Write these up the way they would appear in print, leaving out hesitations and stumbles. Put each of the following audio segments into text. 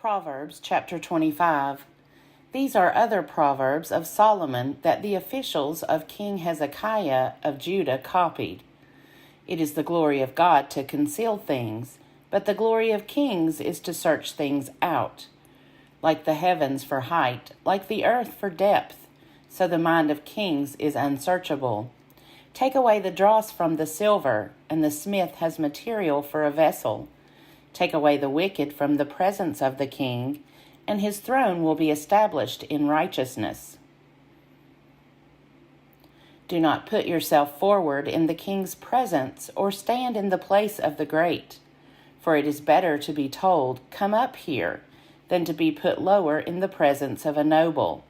Proverbs chapter 25. These are other proverbs of Solomon that the officials of King Hezekiah of Judah copied. It is the glory of God to conceal things, but the glory of kings is to search things out. Like the heavens for height, like the earth for depth, so the mind of kings is unsearchable. Take away the dross from the silver, and the smith has material for a vessel. Take away the wicked from the presence of the king, and his throne will be established in righteousness. Do not put yourself forward in the king's presence, or stand in the place of the great. For it is better to be told, "Come up here," than to be put lower in the presence of a noble.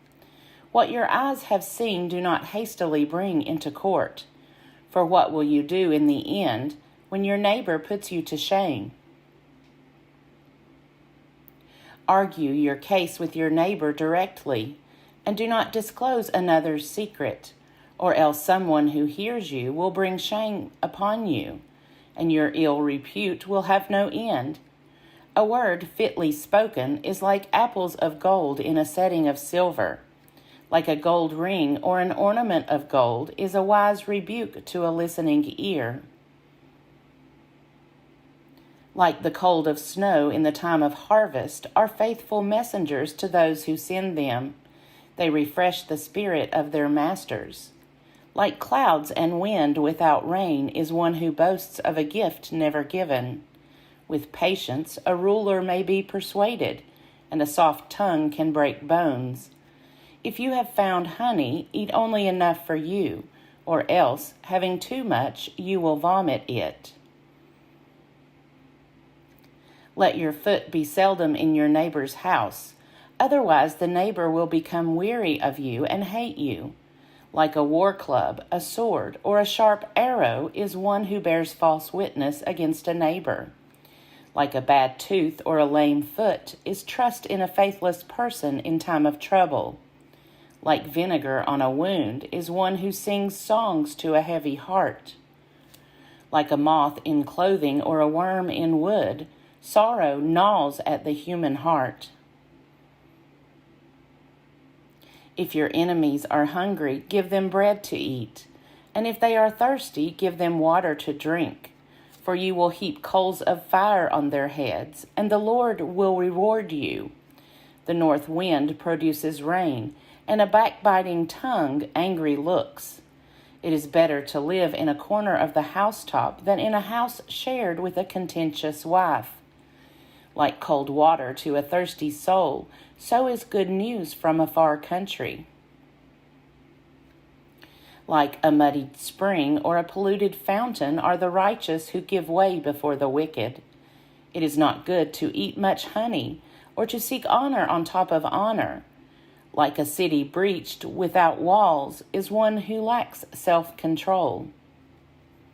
What your eyes have seen do not hastily bring into court. For what will you do in the end when your neighbor puts you to shame? Argue your case with your neighbor directly, and do not disclose another's secret, or else someone who hears you will bring shame upon you, and your ill repute will have no end. A word fitly spoken is like apples of gold in a setting of silver. Like a gold ring or an ornament of gold is a wise rebuke to a listening ear. Like the cold of snow in the time of harvest are faithful messengers to those who send them. They refresh the spirit of their masters. Like clouds and wind without rain is one who boasts of a gift never given. With patience a ruler may be persuaded, and a soft tongue can break bones. If you have found honey, eat only enough for you, or else, having too much, you will vomit it. Let your foot be seldom in your neighbor's house, otherwise the neighbor will become weary of you and hate you. Like a war club, a sword, or a sharp arrow is one who bears false witness against a neighbor. Like a bad tooth or a lame foot is trust in a faithless person in time of trouble. Like vinegar on a wound is one who sings songs to a heavy heart. Like a moth in clothing or a worm in wood, sorrow gnaws at the human heart. If your enemies are hungry, give them bread to eat, and if they are thirsty, give them water to drink. For you will heap coals of fire on their heads, and the Lord will reward you. The north wind produces rain, and a backbiting tongue angry looks. It is better to live in a corner of the housetop than in a house shared with a contentious wife. Like cold water to a thirsty soul, so is good news from a far country. Like a muddied spring or a polluted fountain are the righteous who give way before the wicked. It is not good to eat much honey or to seek honor on top of honor. Like a city breached without walls is one who lacks self-control.